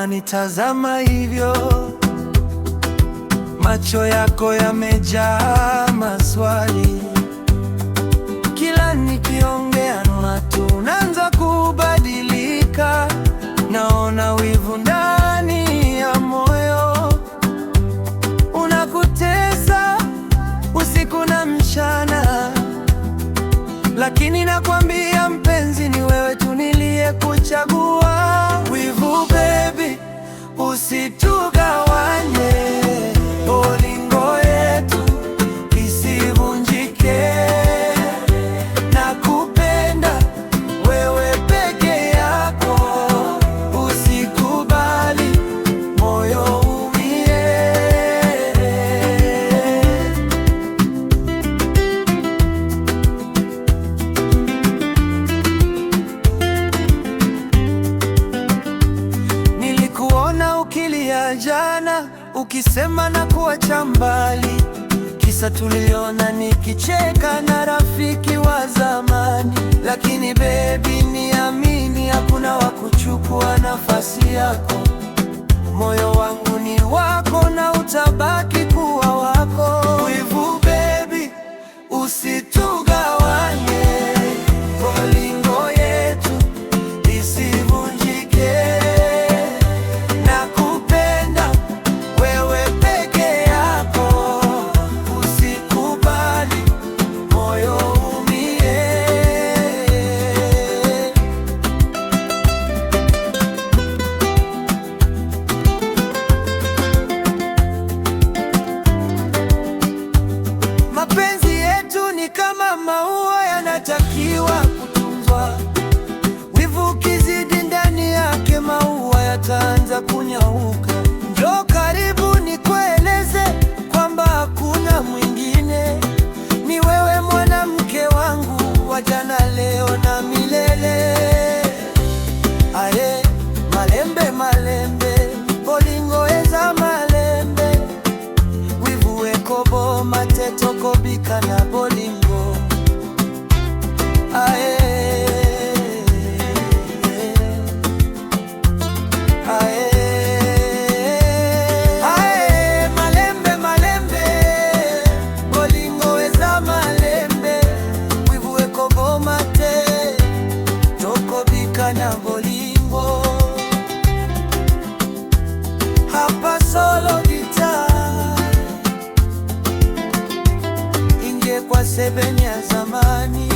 unanitazama hivyo, macho yako yamejaa maswali. Kila nikiongea watu unaanza kubadilika, naona wivu ndani ya moyo, unakutesa usiku na mchana. Lakini nakwambia mpenzi, ni wewe tu niliyekuchagua. Wivu baby, usitugawanye, bolingo yetu isivunjike. Nakupenda wewe peke yako, usikubali moyo umie. Nilikuona ukilia jana, ukisema na kuacha mbali, kisa tuliona nikicheka na rafiki wa zamani. Lakini baby, niamini, hakuna wa kuchukua nafasi yako. Moyo wangu ni wako na utabaki kuwa wako. Wivu baby, usitugawanye, bolingo yetu isivunjike. Nakupenda wewe peke yako, usikubali moyo umie. Mapenzi yetu ni kama maua, yanatakiwa kutunzwa. Wivu ukizidi ndani yake, maua yataanza kunyauka. Njoo karibu nikueleze kwamba hakuna mwingine, ni wewe mwanamke wangu wa jana, leo na milele. Aye, malembe malembe, bolingo eza malembe. Wivu wekobo mateto kobika na bolingo. Aye, aye, aye, malembe malembe, bolingo eza malembe. Wivu wekobo mateto kobika na bolingo. Hapa solo guitar, ingekuwa sebeni ya zamani.